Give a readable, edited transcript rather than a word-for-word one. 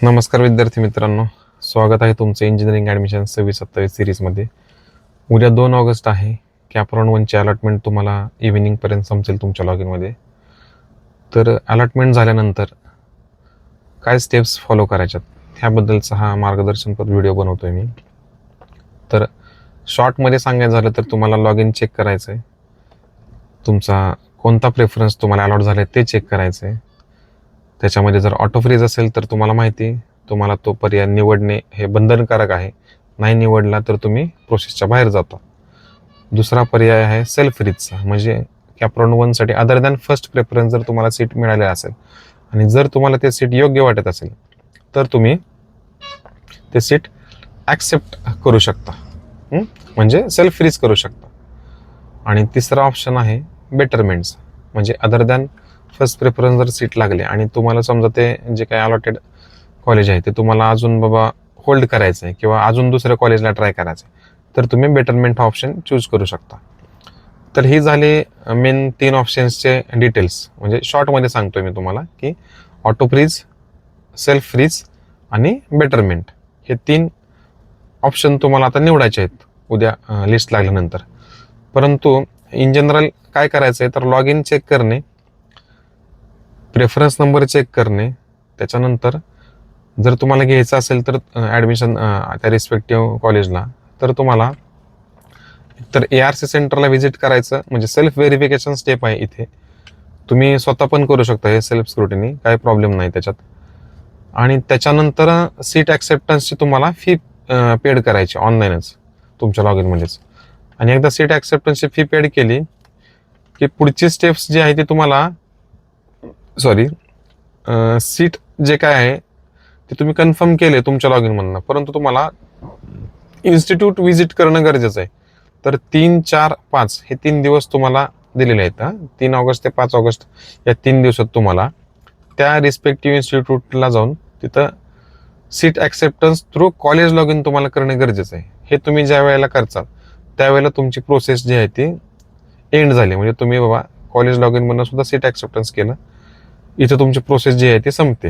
नमस्कार विद्यार्थी मित्रांनो, स्वागत आहे तुमचं इंजिनिअरिंग ॲडमिशन 26-27 सिरीजमध्ये. उद्या 2 ऑगस्ट आहे. कॅपराउंड 1ची अलॉटमेंट तुम्हाला इव्हिनिंगपर्यंत संपसेल तुमच्या लॉगिनमध्ये. तर अलॉटमेंट झाल्यानंतर काय स्टेप्स फॉलो करायच्यात ह्याबद्दलचा हा मार्गदर्शनपर व्हिडिओ बनवतो आहे मी. तर शॉर्टमध्ये सांगायचं झालं तर तुम्हाला लॉग इन चेक करायचं आहे, तुमचा कोणता प्रेफरन्स तुम्हाला अलॉट झाला आहे ते चेक करायचं आहे. त्याच्यामध्ये जर ऑटो फ्रीज असेल तर तुम्हाला माहिती तुम्हाला तो पर्याय निवडणे हे बंधनकारक आहे. नाही निवडला तर तुम्ही प्रोसेसच्या बाहेर जाता. दुसरा पर्याय आहे सेल्फ फ्रीजचा, म्हणजे कॅपराउंड 1साठी अदर दॅन फर्स्ट प्रेफरन्स जर तुम्हाला सीट मिळाले असेल आणि जर तुम्हाला ते सीट योग्य वाटत असेल तर तुम्ही ते सीट ॲक्सेप्ट करू शकता, म्हणजे सेल्फ फ्रीज करू शकता. आणि तिसरा ऑप्शन आहे बेटरमेंट्स, म्हणजे अदर दॅन फर्स्ट प्रेफरन्स जर सीट लागले आणि तुम्हाला समजा ते जे काही अलॉटेड कॉलेज आहे ते तुम्हाला अजून बाबा होल्ड करायचं आहे किंवा अजून दुसऱ्या कॉलेजला ट्राय करायचं आहे, तर तुम्ही बेटरमेंट हा ऑप्शन चूज करू शकता. तर ही झाली मेन 3 ऑप्शन्सचे डिटेल्स. म्हणजे शॉर्टमध्ये सांगतोय मी तुम्हाला की ऑटो फ्रीज, सेल्फ फ्रीज आणि बेटरमेंट हे 3 ऑप्शन तुम्हाला आता निवडायचे आहेत उद्या लिस्ट लागल्यानंतर. परंतु इन जनरल काय करायचं आहे तर लॉग इन चेक करणे, प्रेफरन्स नंबर चेक करणे, त्याच्यानंतर जर तुम्हाला घ्यायचं असेल तर ॲडमिशन त्या रिस्पेक्टिव्ह कॉलेजला तर तुम्हाला तर ARC सेंटरला व्हिजिट करायचं, म्हणजे सेल्फ व्हेरिफिकेशन स्टेप आहे इथे. तुम्ही स्वतः पण करू शकता हे सेल्फ स्क्रुटिनी, काही प्रॉब्लेम नाही त्याच्यात. आणि त्याच्यानंतर सीट ॲक्सेप्टन्सची तुम्हाला फी पेड करायची ऑनलाईनच तुमच्या लॉग इनमध्येच. आणि एकदा सीट ॲक्सेप्टन्सची फी पेड केली की पुढची स्टेप्स जी आहे ती तुम्हाला सीट जे काय आहे ते तुम्ही कन्फर्म केले तुमच्या लॉग इनमधनं, परंतु तुम्हाला इन्स्टिट्यूट व्हिजिट करणं गरजेचं आहे. तर 3, 4, 5 हे 3 दिवस तुम्हाला दिलेले आहेत. 3 ऑगस्ट ते 5 ऑगस्ट या 3 दिवसात तुम्हाला त्या रिस्पेक्टिव्ह इन्स्टिट्यूटला जाऊन तिथं seat acceptance through college log in तुम्हाला करणं गरजेचं आहे. हे तुम्ही ज्या वेळेला करचाल त्यावेळेला तुमची प्रोसेस जी आहे ती एंड झाली, म्हणजे तुम्ही बाबा कॉलेज लॉग इनमधनं सुद्धा सीट ॲक्सेप्टन्स केलं, इथं तुमची प्रोसेस जी आहे ती संपते.